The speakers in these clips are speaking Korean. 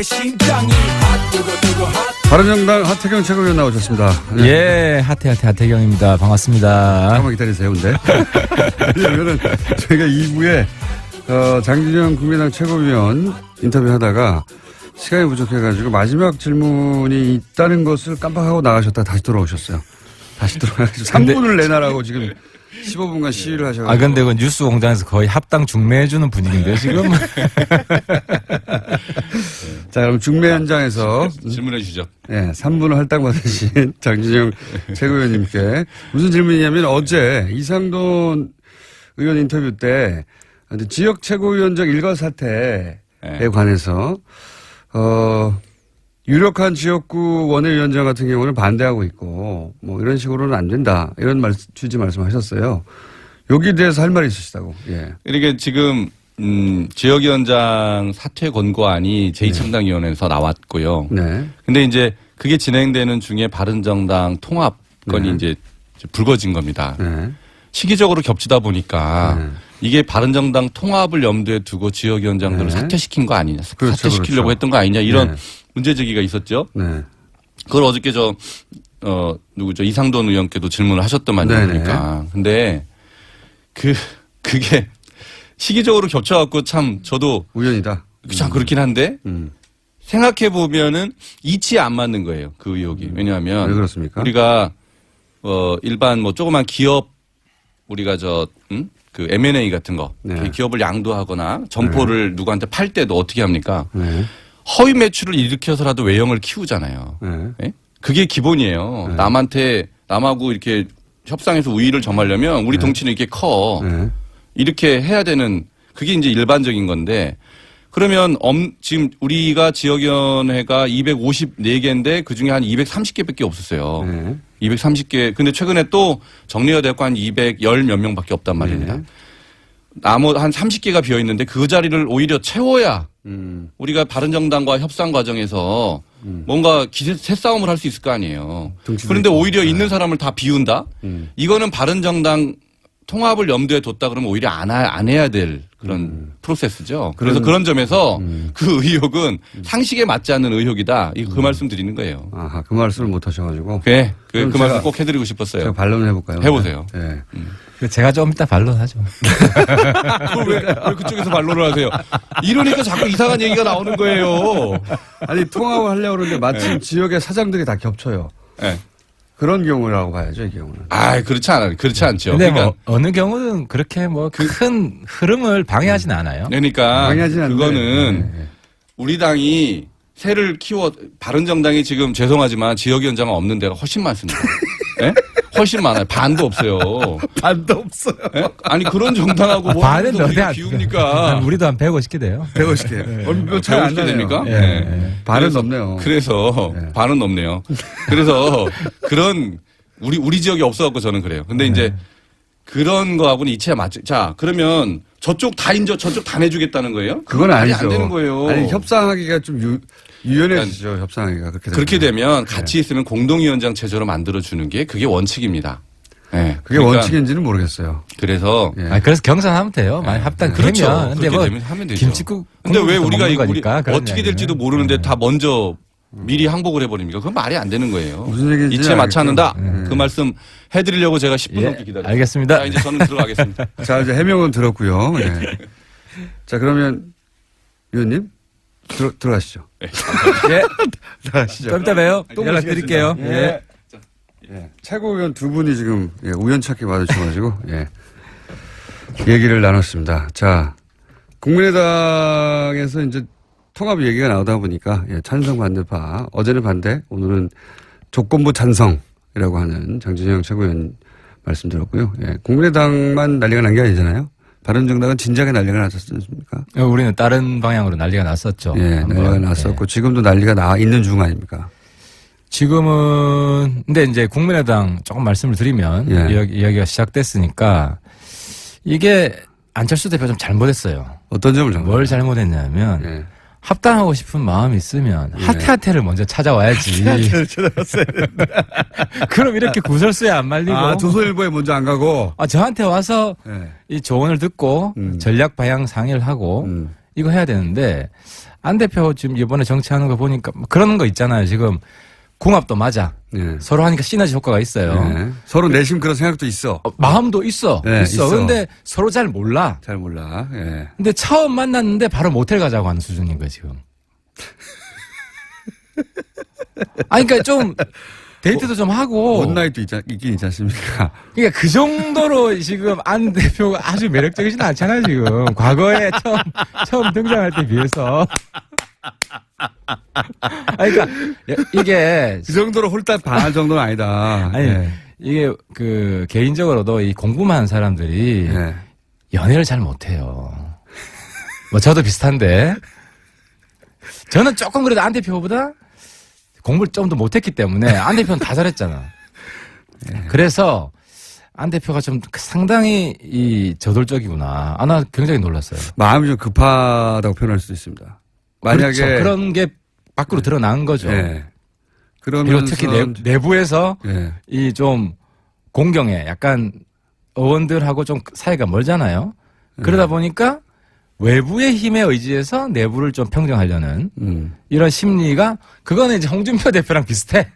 심장이 바른정당 하태경 최고위원 나오셨습니다. 예, 하태경입니다. 반갑습니다. 잠깐만 기다리세요, 근데. 왜냐면은 저희가 2부에 장진영 국민의당 최고위원 인터뷰하다가 시간이 부족해가지고 마지막 질문이 있다는 것을 깜빡하고 나가셨다 다시 돌아오셨어요. 다시 돌아가서 3분을 내놔라고 지금 15분간 시위를 하셔가지고. 아, 근데 그 뉴스 공장에서 거의 합당 중매해주는 분위기인데요, 지금? 자, 그럼 중매 현장에서. 질문해 주시죠. 예, 3분을 할당받으신 장진영 최고위원님께 무슨 질문이냐면 어제 이상돈 의원 인터뷰 때 지역 최고위원장 일거 사태에 관해서 유력한 지역구 원외위원장 같은 경우는 반대하고 있고 뭐 이런 식으로는 안 된다 이런 취지 말씀하셨어요. 여기에 대해서 할 말이 있으시다고. 예. 그러니까 지금 지역위원장 사퇴 권고안이 제2첨당위원회에서 나왔고요. 네. 근데 이제 그게 진행되는 중에 바른정당 통합 건이 이제 불거진 겁니다. 네. 시기적으로 겹치다 보니까 이게 바른정당 통합을 염두에 두고 지역위원장들을 사퇴시킨 거 아니냐, 그렇죠, 사퇴시키려고 그렇죠. 했던 거 아니냐 이런 문제제기가 있었죠. 네. 그걸 어저께 누구죠? 이상돈 의원께도 질문을 하셨던 말이니까. 근데 그게 시기적으로 겹쳐갖고 참 저도 우연이다. 참 그렇긴 한데 생각해 보면은 이치에 안 맞는 거예요. 그 의혹이. 왜냐하면 왜 그렇습니까? 우리가 일반 뭐 조그만 기업 우리가 그 M&A 같은 거 네. 기업을 양도하거나 점포를 누구한테 팔 때도 어떻게 합니까? 네. 허위 매출을 일으켜서라도 외형을 키우잖아요. 네. 예? 그게 기본이에요. 남하고 이렇게 협상해서 우위를 점하려면 우리 덩치는 이렇게 커. 네. 이렇게 해야 되는 그게 이제 일반적인 건데 그러면 지금 우리가 지역위원회가 254개인데 그중에 한 230개밖에 없었어요. 네. 230개. 근데 최근에 또 정리가 되고 한 210 몇 명밖에 없단 말입니다. 네. 나머지 한 30개가 비어 있는데 그 자리를 오히려 채워야 우리가 바른정당과 협상 과정에서 뭔가 새싸움을 할 수 있을 거 아니에요. 그런데 오히려 있는 사람을 다 비운다? 이거는 바른정당 통합을 염두에 뒀다 그러면 오히려 안 해야 될 그런 프로세스죠. 그래서 그런 점에서 그 의혹은 상식에 맞지 않는 의혹이다. 그 말씀 드리는 거예요. 아하, 그 말씀을 못 하셔가지고. 그 말씀 꼭 해드리고 싶었어요. 제가 반론을 해볼까요? 해보세요. 네. 제가 좀 이따 반론하죠. 그걸 왜 그쪽에서 반론을 하세요? 이러니까 자꾸 이상한 얘기가 나오는 거예요. 아니, 통합을 하려고 그러는데 마침 지역의 사장들이 다 겹쳐요. 네. 그런 경우라고 봐야죠, 이 경우는. 그렇지 않아요. 그렇지 않죠. 근데 그러니까, 어느 경우는 그렇게 뭐 큰 흐름을 방해하진 않아요. 그러니까 방해하진 않는데. 그거는 네. 우리 당이 새를 바른정당이 지금 죄송하지만 지역위원장은 없는 데가 훨씬 많습니다. 예? 훨씬 많아요. 반도 없어요. 반도 없어요. 예? 아니 그런 정당하고 뭐 반은 하면서 너네 우리가 비웁니까? 우리도 한 150개 돼요. 150개. 얼마 차이 안 150개 나네요. 됩니까? 예. 네. 반은 넘네요. 그래서 반은 넘네요. 그래서 그런 우리 지역이 없어갖고 저는 그래요. 근데 이제 그런 거하고는 이치에 맞죠. 자 그러면 저쪽 다 내주겠다는 거예요? 그건 말이 아니죠. 안 되는 거예요. 아니, 협상하기가 좀 유연해지죠, 협상하기가. 그렇게 되면 같이 있으면 공동위원장 체제로 만들어주는 게 그게 원칙입니다. 네. 그게 원칙인지는 모르겠어요. 그래서 예. 그래서 경선하면 돼요. 만약 합당 그렇죠. 되면. 근데 그렇게 뭐 되면 하면 되죠. 김치국. 근데 왜 우리가 거니까, 그런 어떻게 이야기는. 될지도 모르는데 다 먼저 미리 항복을 해버립니까? 그건 말이 안 되는 거예요. 무슨 얘기인지 이치에 맞지 않는다. 알겠죠. 그 말씀 해드리려고 제가 10분 예, 넘게 기다렸어요. 알겠습니다. 자, 이제 저는 들어가겠습니다. 자, 이제 해명은 들었고요. 예. 자, 그러면 위원님 들어가시죠. 예. 들어가시죠. 좀 이따 봬요. 또 연락드릴게요. 모시겠습니다. 예. 예. 최고위원 두 분이 지금 우연찮게 마주쳐가지고 얘기를 나눴습니다. 자, 국민의당에서 이제 통합 얘기가 나오다 보니까 찬성 반대파 어제는 반대 오늘은 조건부 찬성이라고 하는 장진영 최고위원 말씀 들었고요. 국민의당만 난리가 난 게 아니잖아요. 바른정당은 진작에 난리가 났었지 않습니까? 우리는 다른 방향으로 난리가 났었죠. 예, 난리가 한번. 났었고 예. 지금도 난리가 나 있는 중 아닙니까? 지금은 근데 이제 국민의당 조금 말씀을 드리면 이야기가 시작됐으니까 이게 안철수 대표 좀 잘못했어요. 어떤 점을 잘못? 뭘 잘못했냐면 합당하고 싶은 마음이 있으면 하태하태를 먼저 찾아와야지. 그럼 이렇게 구설수에 안 말리고. 조선일보에 먼저 안 가고. 저한테 와서 이 조언을 듣고 전략 방향 상의를 하고 이거 해야 되는데 안 대표 지금 이번에 정치하는 거 보니까 그런 거 있잖아요. 지금 궁합도 맞아. 네. 서로 하니까 시너지 효과가 있어요. 네. 서로 내심 그런 생각도 있어. 마음도 있어. 네, 있어. 그런데 서로 잘 몰라. 잘 몰라. 예. 근데 처음 만났는데 바로 모텔 가자고 하는 수준인 거야, 지금. 아니, 그러니까 좀 데이트도 좀 하고. 원나잇도 있긴 있지 않습니까? 그러니까 그 정도로 지금 안 대표가 아주 매력적이진 않잖아요, 지금. 과거에 처음 등장할 때 비해서. 아니, 그러니까 이게 그 정도로 홀딱 반할 정도는 아니다. 아니 예. 이게 그 개인적으로도 이 공부만 하는 사람들이 예. 연애를 잘 못해요. 뭐 저도 비슷한데 저는 조금 그래도 안 대표보다 공부를 좀 더 못했기 때문에 안 대표는 다 잘했잖아. 그래서 안 대표가 좀 상당히 이 저돌적이구나. 나 굉장히 놀랐어요. 마음이 좀 급하다고 표현할 수도 있습니다. 만약에 그렇죠. 그런 게 밖으로 드러난 거죠. 예. 그리고 그러면서 특히 내부에서 예. 이 좀 공경에 약간 의원들하고 좀 사이가 멀잖아요. 그러다 보니까 외부의 힘에 의지해서 내부를 좀 평정하려는 이런 심리가 그거는 이제 홍준표 대표랑 비슷해.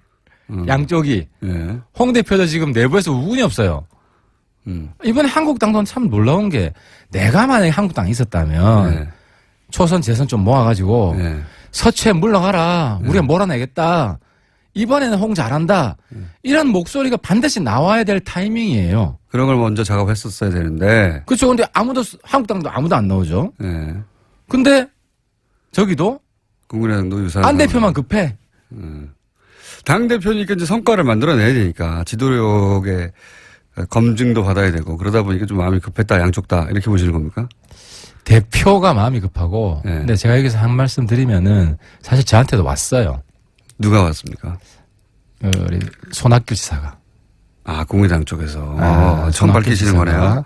양쪽이. 예. 홍 대표도 지금 내부에서 우군이 없어요. 이번에 한국당도 참 놀라운 게 내가 만약에 한국당에 있었다면 예. 초선 재선 좀 모아가지고 예. 서초에 물러가라. 우리가 몰아내겠다. 이번에는 홍 잘한다. 이런 목소리가 반드시 나와야 될 타이밍이에요. 그런 걸 먼저 작업했었어야 되는데. 그렇죠. 근데 한국당도 아무도 안 나오죠. 예. 근데 저기도 국민의당도 유사한. 안 대표만 급해. 당 대표니까 이제 성과를 만들어내야 되니까 지도력의 검증도 받아야 되고 그러다 보니까 좀 마음이 급했다 양쪽 다 이렇게 보시는 겁니까? 대표가 마음이 급하고. 네. 근데 제가 여기서 한 말씀 드리면은 사실 저한테도 왔어요. 누가 왔습니까? 우리 손학규 지사가. 아 국민의당 쪽에서 처음 손학규 밝히시는 지사가. 거네요.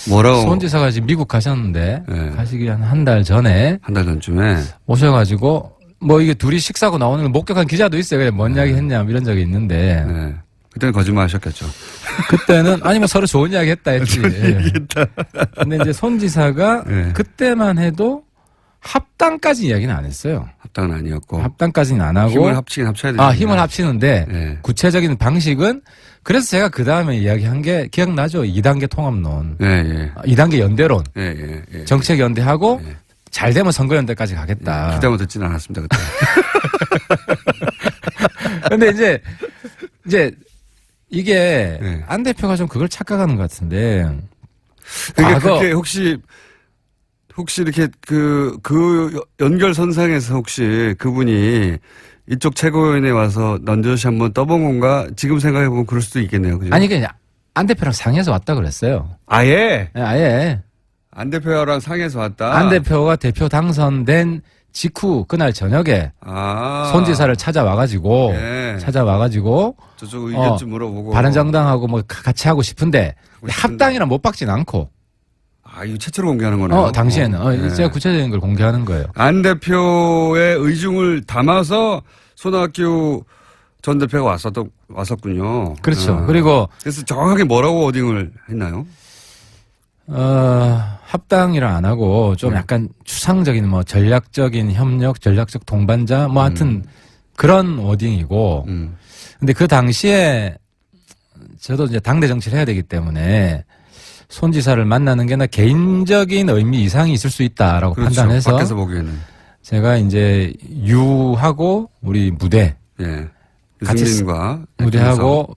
뭐라고? 손 지사가 지금 미국 가셨는데 네. 가시기 한 달 전에 한 달 전쯤에 오셔가지고 뭐 이게 둘이 식사하고 나오는 걸 목격한 기자도 있어요. 그래 뭔 이야기 했냐 이런 적이 있는데 네. 그때는 거짓말 하셨겠죠. 그때는 아니 뭐 서로 좋은 이야기 했다 했지. 근데 이제 손 지사가 네. 그때만 해도 합당까지 이야기는 안 했어요. 합당은 아니었고 합당까지는 안 하고 힘을 합치긴 합쳐야 되는데. 힘을 합치는데 네. 구체적인 방식은 그래서 제가 그 다음에 이야기한 게 기억나죠? 2단계 통합론, 예, 예. 2단계 연대론, 예, 예, 예. 정책 연대하고 예. 잘 되면 선거 연대까지 가겠다. 기대만 듣지는 않았습니다 그때. 근데 이제 이게 네. 안 대표가 좀 그걸 착각하는 것 같은데. 그러니까 과거- 그게 혹시 이렇게 그 연결선상에서 혹시 그분이 이쪽 최고위원회 와서 넌저시 한번 떠본 건가? 지금 생각해보면 그럴 수도 있겠네요. 그죠? 아니 그냥 안 대표랑 상해서 왔다 그랬어요. 아예? 네, 아예 안 대표랑 상해서 왔다? 안 대표가 대표 당선된 직후 그날 저녁에 손 지사를 찾아와가지고 예. 저쪽 의견 좀 물어보고. 바른정당하고 뭐 같이 하고 싶은데 합당이랑 못 박진 않고. 이거 최초로 공개하는 거네요. 당시에는 예. 제가 구체적인 걸 공개하는 거예요. 안 대표의 의중을 담아서 손학규 전 대표가 왔었군요. 그렇죠. 그리고 그래서 정확하게 뭐라고 워딩을 했나요? 합당이라 안 하고 좀 약간 추상적인 뭐 전략적인 협력, 전략적 동반자 뭐 하여튼 그런 워딩이고. 근데 그 당시에 저도 이제 당대 정치를 해야 되기 때문에 손 지사를 만나는 게 나 개인적인 의미 이상이 있을 수 있다라고 그렇죠. 판단해서 밖에서 보기에는. 제가 이제 유하고 우리 무대 예. 같이 유승민과 무대하고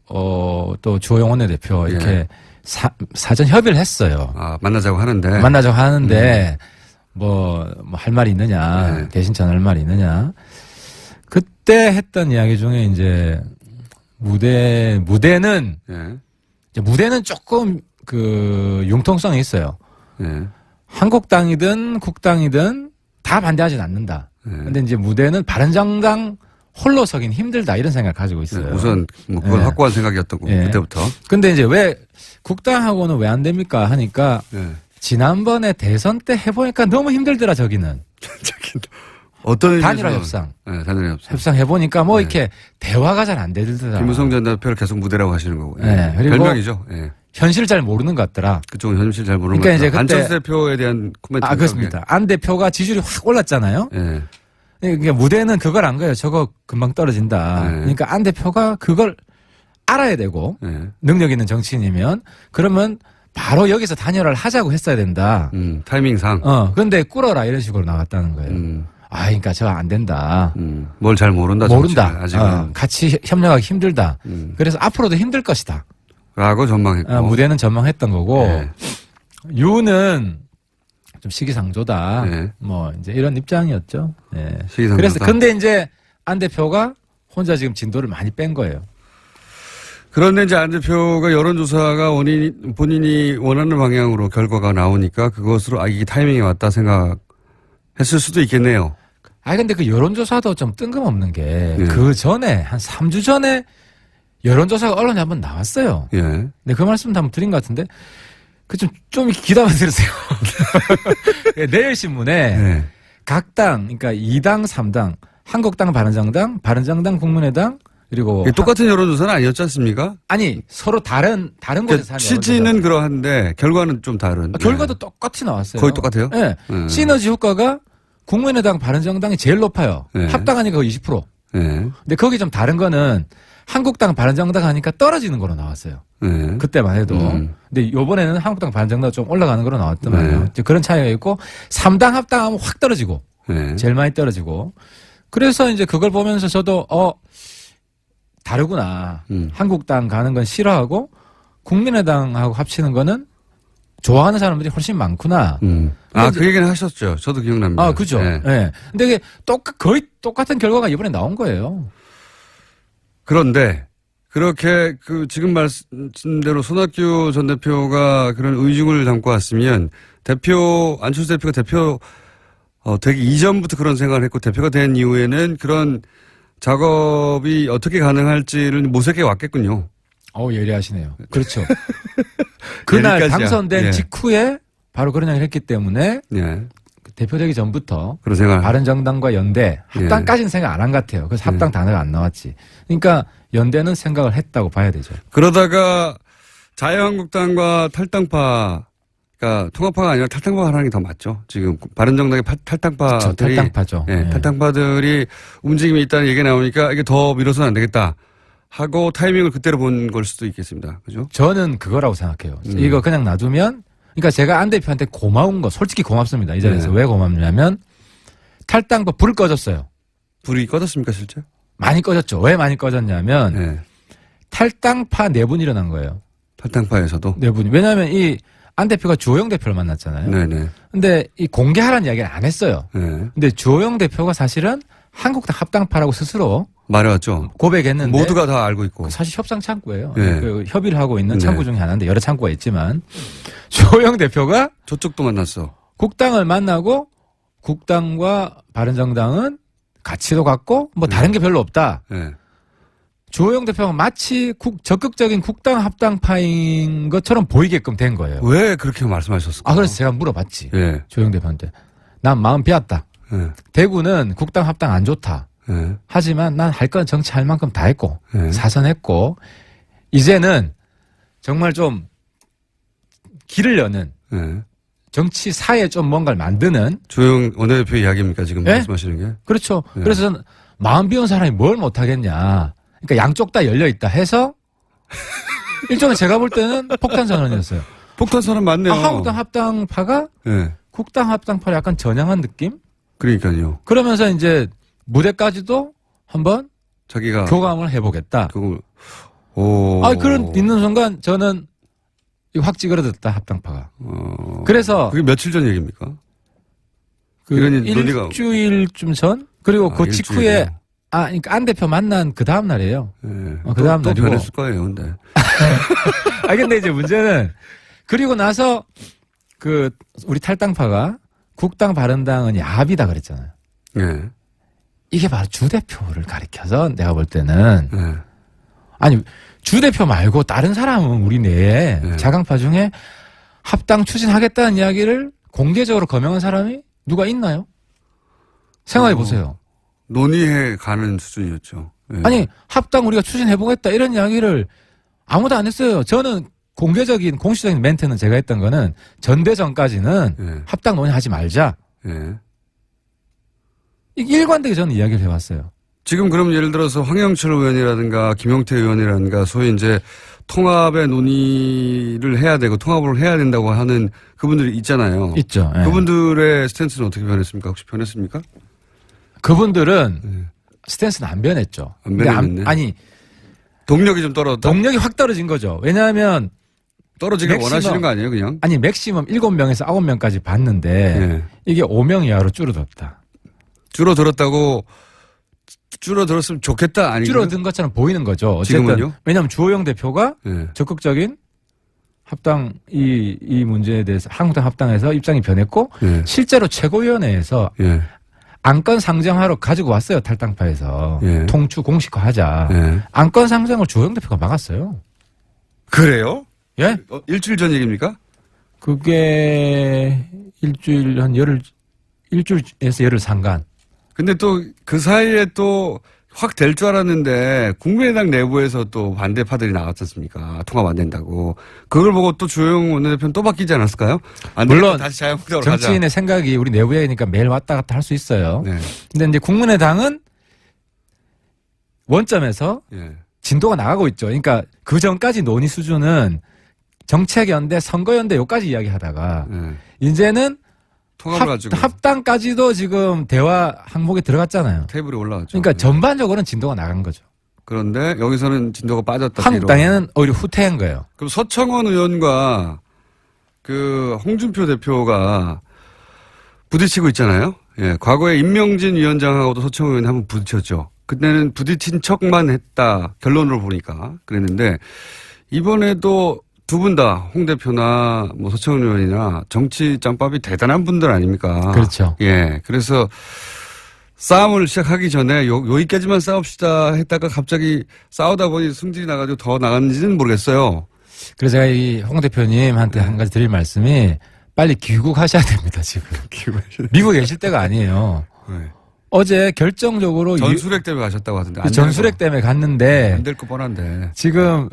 또 주호영 원내대표 이렇게 예. 사전 협의를 했어요. 만나자고 하는데. 만나자고 하는데 뭐 할 말이 있느냐, 네. 대신 전할 말이 있느냐. 그때 했던 이야기 중에 이제 무대는 예. 이제 무대는 조금 그 융통성이 있어요. 예. 한국당이든 국당이든 다 반대하진 않는다. 근데 이제 무대는 바른정당 홀로 서긴 힘들다 이런 생각을 가지고 있어요. 우선 뭐 그건 예. 확고한 생각이었던 거고 예. 그때부터. 근데 이제 왜 국당하고는 왜 안 됩니까 하니까 예. 지난번에 대선 때 해보니까 너무 힘들더라 저기는. 어떤 단일화 의미에서- 협상. 네, 단일화 협상. 협상 해보니까 뭐 이렇게 대화가 잘 안 되더라. 김무성 전 대표를 계속 무대라고 하시는 거고. 예. 네, 그리고 별명이죠. 예. 현실 잘 모르는 것 같더라. 그쪽은 현실 잘 모르는 그러니까 것 이제 같아요. 그때- 안철수 대표에 대한 코멘트. 그렇습니다. 안 대표가 지지율이 확 올랐잖아요. 예. 그러니까 무대는 그걸 안 거예요. 저거 금방 떨어진다. 네. 그러니까 안 대표가 그걸 알아야 되고 네. 능력 있는 정치인이면 그러면 바로 여기서 단열을 하자고 했어야 된다. 타이밍상. 근데 꿇어라 이런 식으로 나왔다는 거예요. 그러니까 저 안 된다. 뭘 잘 모른다. 모른다. 아직은. 같이 협력하기 힘들다. 그래서 앞으로도 힘들 것이다. 라고 전망했고. 무대는 전망했던 거고 네. 유는 좀 시기상조다. 네. 뭐 이제 이런 입장이었죠. 네. 시기상조다. 그래서 근데 이제 안 대표가 혼자 지금 진도를 많이 뺀 거예요. 그런데 이제 안 대표가 여론조사가 본인이 원하는 방향으로 결과가 나오니까 그것으로 이게 타이밍이 왔다 생각했을 수도 있겠네요. 근데 그 여론조사도 좀 뜬금없는 게 예. 그 전에 한 3주 전에 여론조사가 언론에 한번 나왔어요. 예. 근데 그 말씀도 한번 드린 것 같은데 그 좀 기다려 들으세요. 내일신문에 네. 각 당, 그러니까 2당, 3당, 한국당, 바른정당, 바른정당, 국민의당 그리고 똑같은 여론조사는 아니었지 않습니까? 아니 서로 다른 곳에서 하는 취지는 그러한데 결과는 좀 다른. 결과도 똑같이 나왔어요. 거의 똑같아요? 네. 시너지 효과가 국민의당, 바른정당이 제일 높아요. 네. 합당하니까 거의 20%. 네. 근데 거기 좀 다른 거는 한국당, 바른정당 하니까 떨어지는 거로 나왔어요. 네. 그때만 해도. 근데 요번에는 한국당, 바른정당 좀 올라가는 거로 나왔단 말이에요. 네. 이제 그런 차이가 있고 3당 합당하면 확 떨어지고 네. 제일 많이 떨어지고 그래서 이제 그걸 보면서 저도 다르구나. 한국당 가는 건 싫어하고 국민의당하고 합치는 거는 좋아하는 사람들이 훨씬 많구나. 그 얘기는 하셨죠. 저도 기억납니다. 그죠. 네. 네. 근데 이게 거의 똑같은 결과가 이번에 나온 거예요. 그런데 그렇게 지금 말씀대로 손학규 전 대표가 그런 의중을 담고 왔으면 안철수 대표가 대표 되기 이전부터 그런 생각을 했고 대표가 된 이후에는 그런 작업이 어떻게 가능할지를 모색해 왔겠군요. 예리하시네요. 그렇죠. 그날 예리까지야. 당선된 예. 직후에 바로 그런 얘기를 했기 때문에 예. 대표되기 전부터 그런 생각. 바른정당과 연대 합당까지는 생각 안 한 것 같아요. 그래서 합당 단어가 안 나왔지. 그러니까 연대는 생각을 했다고 봐야 되죠. 그러다가 자유한국당과 탈당파, 그러니까 통합파가 아니라 탈당파가 하는 게 더 맞죠. 지금 바른정당의 탈당파들이. 탈당파죠. 예, 탈당파들이 움직임이 있다는 얘기가 나오니까 이게 더 밀어서는 안 되겠다 하고 타이밍을 그때로 본 걸 수도 있겠습니다. 그죠? 저는 그거라고 생각해요. 이거 그냥 놔두면, 그러니까 제가 안 대표한테 고마운 거, 솔직히 고맙습니다. 이 자리에서. 왜 고맙냐면, 탈당파 불을 꺼졌어요. 불이 꺼졌습니까, 실제? 많이 꺼졌죠. 왜 많이 꺼졌냐면, 네. 탈당파 내분이 일어난 거예요. 탈당파에서도? 내분이. 왜냐하면 이 안 대표가 주호영 대표를 만났잖아요. 네네. 근데 이 공개하라는 이야기를 안 했어요. 네. 근데 주호영 대표가 사실은 한국당 합당파라고 스스로 말해왔죠. 고백했는데 모두가 다 알고 있고. 사실 협상 창구예요. 네. 그 협의를 하고 있는 네. 창구 중에 하나인데 여러 창구가 있지만 주호영 대표가 저쪽도 만났어. 국당을 만나고 국당과 바른정당은 가치도 같고 뭐 다른 게 별로 없다. 네. 주호영 대표가 마치 적극적인 국당 합당파인 것처럼 보이게끔 된 거예요. 왜 그렇게 말씀하셨을까? 그래서 제가 물어봤지. 예. 주호영 대표한테. 난 마음 비었다. 예. 대구는 국당 합당 안 좋다. 예. 하지만 난 할 건 정치할 만큼 다 했고 예. 사선했고 이제는 정말 좀 길을 여는 예. 정치사에 좀 뭔가를 만드는 조영 원내대표 이야기입니까, 지금 예? 말씀하시는 게? 그렇죠. 예. 그래서 저는 마음 비운 사람이 뭘 못하겠냐. 그러니까 양쪽 다 열려있다 해서 일종의 제가 볼 때는 폭탄 선언이었어요. 폭탄 선언 맞네요. 한국당 합당파가 예. 국당 합당파를 약간 전향한 느낌? 그러니까요. 그러면서 이제 무대까지도 한번 자기가. 교감을 해보겠다. 그걸, 그런 있는 순간 저는 이거 확 찌그러졌다 합당파가. 그래서 그게 며칠 전 얘기입니까? 그 이런 논의가. 일주일쯤 전 그리고 그 직후에 일주일이요. 그러니까 안 대표 만난 그 다음 날이에요. 예. 그 다음 또 날이고. 변했을 거예요, 근데. 근데 이제 문제는 그리고 나서 그 우리 탈당파가 국당 바른당은 야합이다 그랬잖아요. 예. 이게 바로 주 대표를 가리켜서 내가 볼 때는 예. 아니 주 대표 말고 다른 사람은 우리 내에 네. 자강파 중에 합당 추진하겠다는 이야기를 공개적으로 거명한 사람이 누가 있나요? 생각해 보세요. 논의해 가는 수준이었죠. 예. 아니 합당 우리가 추진해보겠다 이런 이야기를 아무도 안 했어요. 저는 공개적인 공식적인 멘트는 제가 했던 거는 전대전까지는 예. 합당 논의하지 말자. 예. 이게 일관되게 저는 이야기를 해왔어요. 지금 그럼 예를 들어서 황영철 의원이라든가 김용태 의원이라든가 소위 이제 통합의 논의를 해야 되고 통합을 해야 된다고 하는 그분들이 있잖아요. 있죠. 예. 그분들의 스탠스는 어떻게 변했습니까? 혹시 변했습니까? 그분들은 스탠스는 안 변했죠. 안 근데 변했네. 아니 동력이 좀 떨어졌다? 동력이 확 떨어진 거죠. 왜냐하면 떨어지길 원하시는 거 아니에요, 그냥? 아니 맥시멈 7명에서 9명까지 봤는데 예. 이게 5명 이하로 줄어들었다. 줄어들었으면 좋겠다 아니고요? 줄어든 것처럼 보이는 거죠. 어쨌든 지금은요? 왜냐하면 주호영 대표가 예. 적극적인 합당 이 문제에 대해서 한국당 합당에서 입장이 변했고 예. 실제로 최고위원회에서 예. 안건 상정하러 가지고 왔어요. 탈당파에서 예. 통추 공식화하자. 예. 안건 상정을 주호영 대표가 막았어요. 그래요? 예? 일주일 전 얘기입니까? 그게 일주일 한 일주일에서 열흘 상간. 근데 또 그 사이에 또 확 될 줄 알았는데 국민의당 내부에서 또 반대파들이 나왔지 않습니까? 통합 안 된다고. 그걸 보고 또 주호영 원내대표는 또 바뀌지 않았을까요? 안 되겠다, 물론 다시 자유한국당으로 가자. 정치인의 생각이 우리 내부에니까 매일 왔다 갔다 할 수 있어요. 네. 근데 이제 국민의당은 원점에서 예. 진도가 나가고 있죠. 그러니까 그 전까지 논의 수준은 정책연대, 선거연대 요까지 이야기하다가 예. 이제는 통합을 가지고 합당까지도 지금 대화 항목에 들어갔잖아요. 테이블에 올라왔죠. 그러니까 예. 전반적으로는 진도가 나간 거죠. 그런데 여기서는 진도가 빠졌다. 한국당에는 오히려 후퇴한 거예요. 그럼 서청원 의원과 그 홍준표 대표가 부딪히고 있잖아요. 예, 과거에 임명진 위원장하고도 서청원 의원이 한번 부딪혔죠. 그때는 부딪힌 척만 했다. 결론으로 보니까 그랬는데 이번에도 두 분 다 홍 대표나 뭐 서청원 의원이나 정치 짬밥이 대단한 분들 아닙니까? 그렇죠. 예, 그래서 싸움을 시작하기 전에 여기까지만 싸웁시다 했다가 갑자기 싸우다 보니 승질이 나가지고 더 나갔는지는 모르겠어요. 그래서 제가 이 홍 대표님한테 한 가지 드릴 말씀이 빨리 귀국하셔야 됩니다, 지금. 미국에 계실 때가 아니에요. 네. 어제 결정적으로 전술핵 때문에 가셨다고 하던데. 전술핵 때문에 갔는데 안 될 거 뻔한데. 지금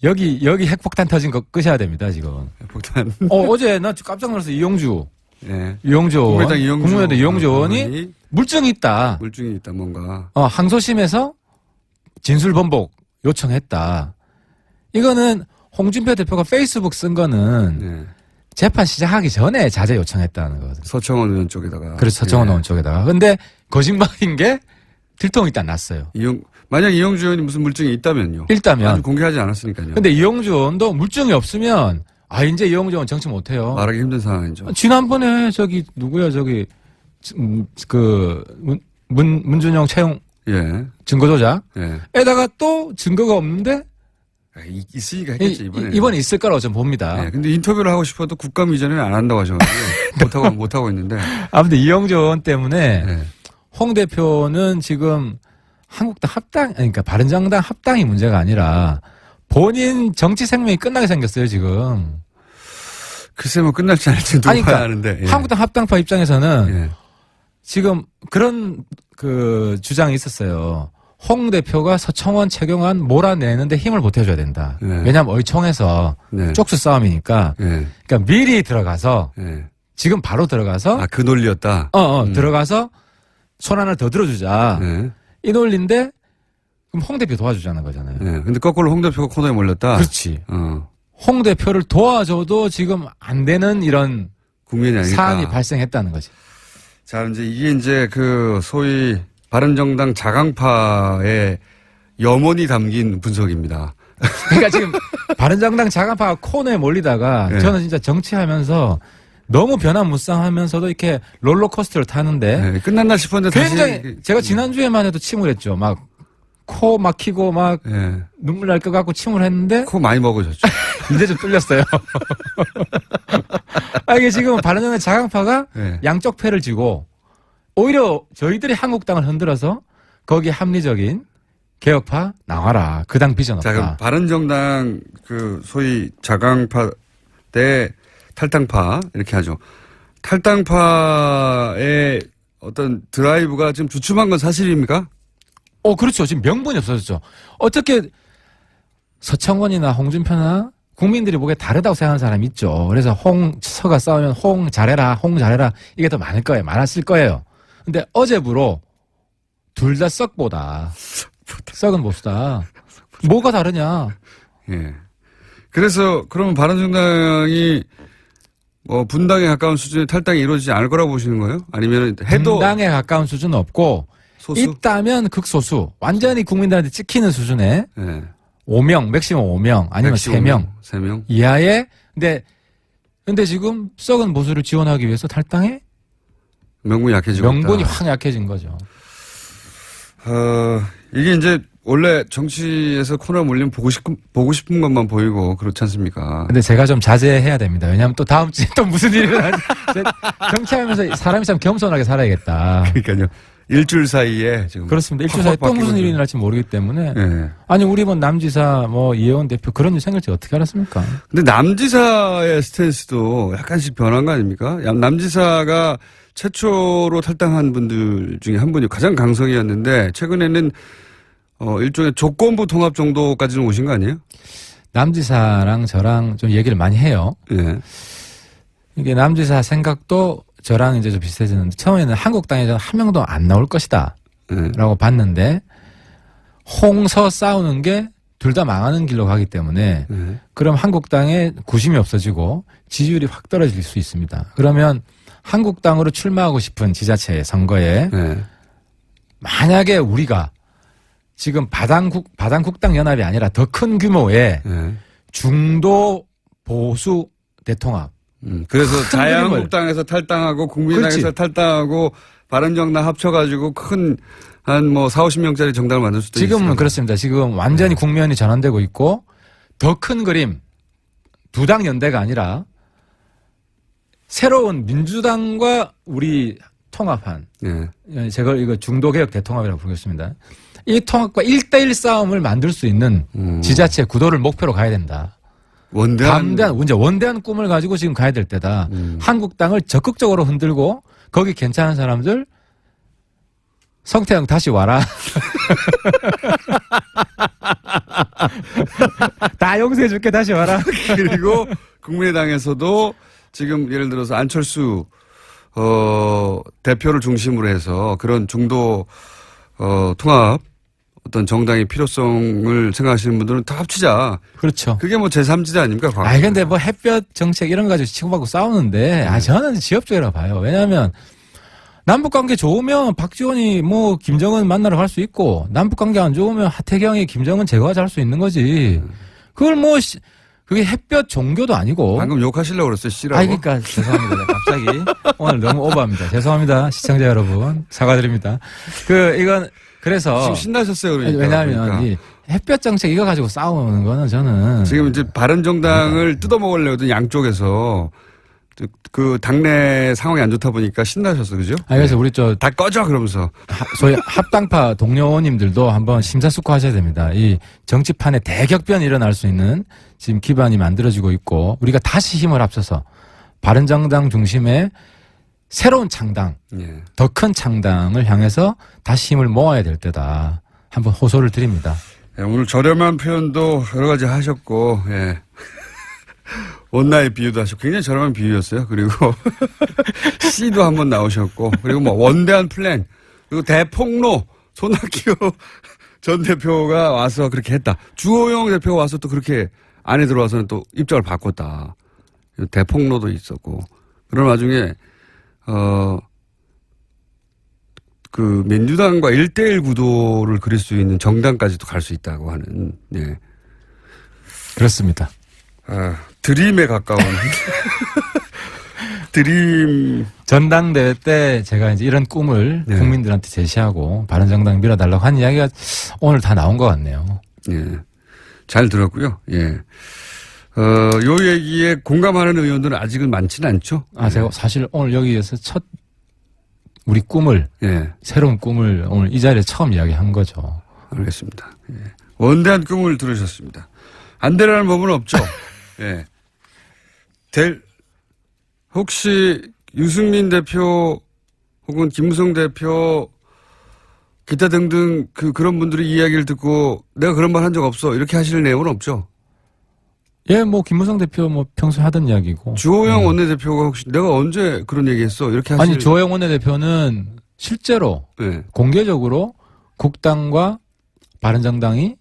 여기 핵폭탄 터진 거 끄셔야 됩니다, 지금. 폭탄. 어제 나 깜짝 놀라서 이용주 예. 의원, 국민의당 이용주 의원이 의원이 물증이 있다. 물증이 있다 뭔가. 항소심에서 진술 번복 요청했다. 이거는 홍준표 대표가 페이스북 쓴 거는 네. 재판 시작하기 전에 자제 요청했다는 거거든요. 서청원 의원 쪽에다가. 그래서 서청원 의원 쪽에다가. 근데 거짓말인 게 들통이 일단 났어요. 만약 이용주 의원이 무슨 물증이 있다면요. 일다면. 아직 공개하지 않았으니까요. 근데 이용주 의원도 물증이 없으면 이제 이용주 의원 정치 못해요. 말하기 힘든 상황이죠. 지난번에 문준영 채용 예. 증거조작. 예. 에다가 또 증거가 없는데 있으니까 했겠지 이번에. 이번에 있을 거라고 저는 봅니다. 예. 근데 인터뷰를 하고 싶어도 국감 이전에는 안 한다고 하셔가지고 못하고 있는데. 아무튼 이용주 의원 때문에 예. 홍 대표는 지금 한국당 합당, 그러니까 바른정당 합당이 문제가 아니라 본인 정치 생명이 끝나게 생겼어요, 지금. 글쎄 뭐 끝날지 않을지 누가 그러니까 아는데. 예. 한국당 합당파 입장에서는 예. 지금 그런 주장이 있었어요. 홍 대표가 서청원, 최경환 몰아내는데 힘을 보태줘야 된다. 네. 왜냐하면 의총에서 네. 쪽수 싸움이니까. 예. 그러니까 미리 들어가서 예. 지금 바로 들어가서 그 논리였다. 들어가서 손 하나를 더 들어주자. 예. 이 논리인데 그럼 홍 대표 도와주자는 거잖아요. 예. 근데 거꾸로 홍 대표가 코너에 몰렸다. 그렇지. 어. 홍 대표를 도와줘도 지금 안 되는 이런 국민이 아니까. 사안이 발생했다는 거지. 자, 이게 이제 소위 바른정당 자강파의 염원이 담긴 분석입니다. 그러니까 지금 바른정당 자간파가 코너에 몰리다가 네. 저는 진짜 정치하면서 너무 변화무쌍하면서도 이렇게 롤러코스터를 타는데 네, 끝났나 싶었는데 굉장히 다시. 제가 지난주에만 해도 침울했죠. 막 코 막히고 막 예. 눈물 날 것 같고 침울했는데 코 많이 먹으셨죠. 이제 좀 뚫렸어요. 이게 지금 바른정당 자강파가 네. 양쪽 패를 쥐고 오히려 저희들이 한국당을 흔들어서 거기에 합리적인 개혁파 나와라. 그 당 비전 없다. 자, 그럼 바른정당 소위 자강파 대 탈당파 이렇게 하죠. 탈당파의 어떤 드라이브가 지금 주춤한 건 사실입니까? 그렇죠. 지금 명분이 없어졌죠. 어떻게 서청원이나 홍준표나 국민들이 보기에 다르다고 생각하는 사람이 있죠. 그래서 서가 싸우면 홍 잘해라 이게 더 많을 거예요. 많았을 거예요. 근데 어제부로 둘 다 썩보다. 썩은 보수다. 뭐가 다르냐. 예. 그래서 그러면 바른정당이 뭐 분당에 가까운 수준의 탈당이 이루어지지 않을 거라고 보시는 거예요? 아니면 해도 분당에 가까운 수준은 없고 소수? 있다면 극소수. 완전히 국민들한테 찍히는 수준에 예. 5명, 맥시멈 5명 아니면 3명 3명. 이하에 근데 지금 썩은 보수를 지원하기 위해서 탈당해? 명분이 약해지고 명분이 있다. 확 약해진 거죠. 이게 이제 원래 정치에서 코너 몰리면 보고 싶은 것만 보이고 그렇지 않습니까? 근데 제가 좀 자제해야 됩니다. 왜냐하면 또 다음 주에 또 무슨 일이 일어나지. 정치하면서 사람이 참 겸손하게 살아야겠다. 그러니까요. 일주일 사이에 지금. 그렇습니다. 일주일 사이에 또 무슨 일이 일어날지 모르기 때문에. 네. 아니 우리 뭐 남지사 뭐 이혜원 대표 그런 일 생길지 어떻게 알았습니까? 근데 남지사의 스탠스도 약간씩 변한 거 아닙니까? 남지사가 최초로 탈당한 분들 중에 한 분이 가장 강성이었는데 최근에는 일종의 조건부 통합 정도까지는 오신 거 아니에요? 남지사랑 저랑 좀 얘기를 많이 해요. 예. 이게 남지사 생각도 저랑 이제 좀 비슷해지는데 처음에는 한국당에서 한 명도 안 나올 것이다. 예. 라고 봤는데 홍서 싸우는 게 둘 다 망하는 길로 가기 때문에 예. 그럼 한국당에 구심이 없어지고 지지율이 확 떨어질 수 있습니다. 그러면 한국당으로 출마하고 싶은 지자체 선거에 예. 만약에 우리가 지금 바당국당 연합이 아니라 더 큰 규모의 예. 중도 보수 대통합. 그래서 큰 자유한국당에서 탈당하고 국민당에서 그렇지. 탈당하고 바른정당 합쳐가지고 큰 한 뭐 40~50명짜리 정당을 만들 수도 있어요. 지금은 그렇습니다. 지금 완전히 국면이 전환되고 있고 더 큰 그림 두 당 연대가 아니라 새로운 민주당과 우리 통합한 예. 제가 이거 중도개혁 대통합이라고 부르겠습니다. 이 통합과 1대1 싸움을 만들 수 있는 지자체 구도를 목표로 가야 된다. 원대한 꿈을 가지고 지금 가야 될 때다. 한국당을 적극적으로 흔들고 거기 괜찮은 사람들 성태형 다시 와라. 다 용서해 줄게 다시 와라. 그리고 국민의당에서도 지금 예를 들어서 안철수 대표를 중심으로 해서 그런 중도 통합 어떤 정당의 필요성을 생각하시는 분들은 다 합치자. 그렇죠. 그게 뭐 제3지대 아닙니까? 과거에. 근데 뭐 햇볕 정책 이런 거 가지고 치고받고 싸우는데 저는 지엽적이라고 봐요. 왜냐하면 남북관계 좋으면 박지원이 뭐 김정은 만나러 갈 수 있고 남북관계 안 좋으면 하태경이 김정은 제거하자 할 수 있는 거지. 그걸 뭐 그게 햇볕 종교도 아니고. 방금 욕하시려고 그랬어요. 씨라고. 그러니까 죄송합니다. 갑자기 오늘 너무 오버합니다. 죄송합니다. 시청자 여러분 사과드립니다. 이건 그래서 지금 신나셨어요. 그러니까. 왜냐하면 이 햇볕 정책 이거 가지고 싸우는 거는 저는 지금 이제 바른정당을 뜯어먹으려던 양쪽에서 그 당내 상황이 안 좋다 보니까 신나셨어, 그죠? 그래서 우리 다 꺼져 그러면서 저희 합당파 동료님들도 한번 심사숙고하셔야 됩니다. 이 정치판에 대격변이 일어날 수 있는 지금 기반이 만들어지고 있고 우리가 다시 힘을 합쳐서 바른정당 중심의 새로운 창당, 예. 더 큰 창당을 향해서 다시 힘을 모아야 될 때다. 한번 호소를 드립니다. 예, 오늘 저렴한 표현도 여러 가지 하셨고, 예. 원나잇 비유도 하셨고, 굉장히 저렴한 비유였어요. 그리고 C도 한번 나오셨고, 그리고 뭐 원대한 플랜, 그리고 대폭로, 손학규 전 대표가 와서 그렇게 했다. 주호영 대표가 와서 또 그렇게 안에 들어와서는 또 입장을 바꿨다. 대폭로도 있었고, 그런 와중에, 민주당과 1대1 구도를 그릴 수 있는 정당까지도 갈 수 있다고 하는, 예. 그렇습니다. 드림에 가까운. 드림. 전당대회 때 제가 이제 이런 꿈을 네. 국민들한테 제시하고 바른정당 밀어달라고 한 이야기가 오늘 다 나온 것 같네요. 예. 잘 들었고요. 예. 요 얘기에 공감하는 의원들은 아직은 많지는 않죠. 제가 사실 오늘 여기에서 우리 꿈을, 예. 새로운 꿈을 오늘 이 자리에 처음 이야기한 거죠. 알겠습니다. 예. 원대한 꿈을 들으셨습니다. 안 되라는 법은 없죠. 예. 혹시 유승민 대표 혹은 김무성 대표 기타 등등 그런 분들의 이야기를 듣고 내가 그런 말 한 적 없어 이렇게 하실 내용은 없죠. 예, 뭐 김무성 대표 뭐 평소에 하던 이야기고. 주호영 원내대표가 혹시 내가 언제 그런 얘기했어 이렇게 하실 주호영 원내대표는 실제로 네. 공개적으로 국당과 바른정당이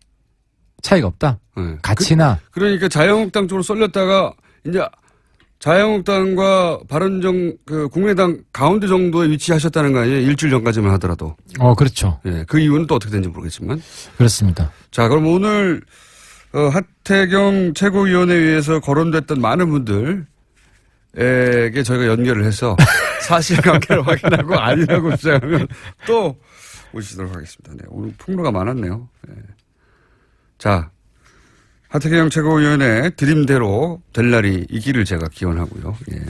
차이가 없다. 네. 가치나. 그러니까 자유한국당 쪽으로 쏠렸다가 이제 자유한국당과 국민의당 가운데 정도에 위치하셨다는 거 아니에요? 일주일 전까지만 하더라도. 그렇죠. 예, 그 이유는 또 어떻게 되는지 모르겠지만. 그렇습니다. 자, 그럼 오늘 하태경 최고위원회의에서 거론됐던 많은 분들에게 저희가 연결을 해서 사실관계를 확인하고 아니라고 주장하면 또 모시도록 하겠습니다. 네, 오늘 폭로가 많았네요. 네. 자, 하태경 최고위원회 드림대로 될 날이 있기를 제가 기원하고요. 예.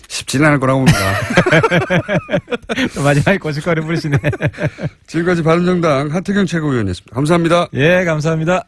쉽지는 않을 거라고 봅니다. 마지막에 고춧가루 뿌리시네. 지금까지 바른정당 하태경 최고위원이었습니다. 감사합니다. 예, 감사합니다.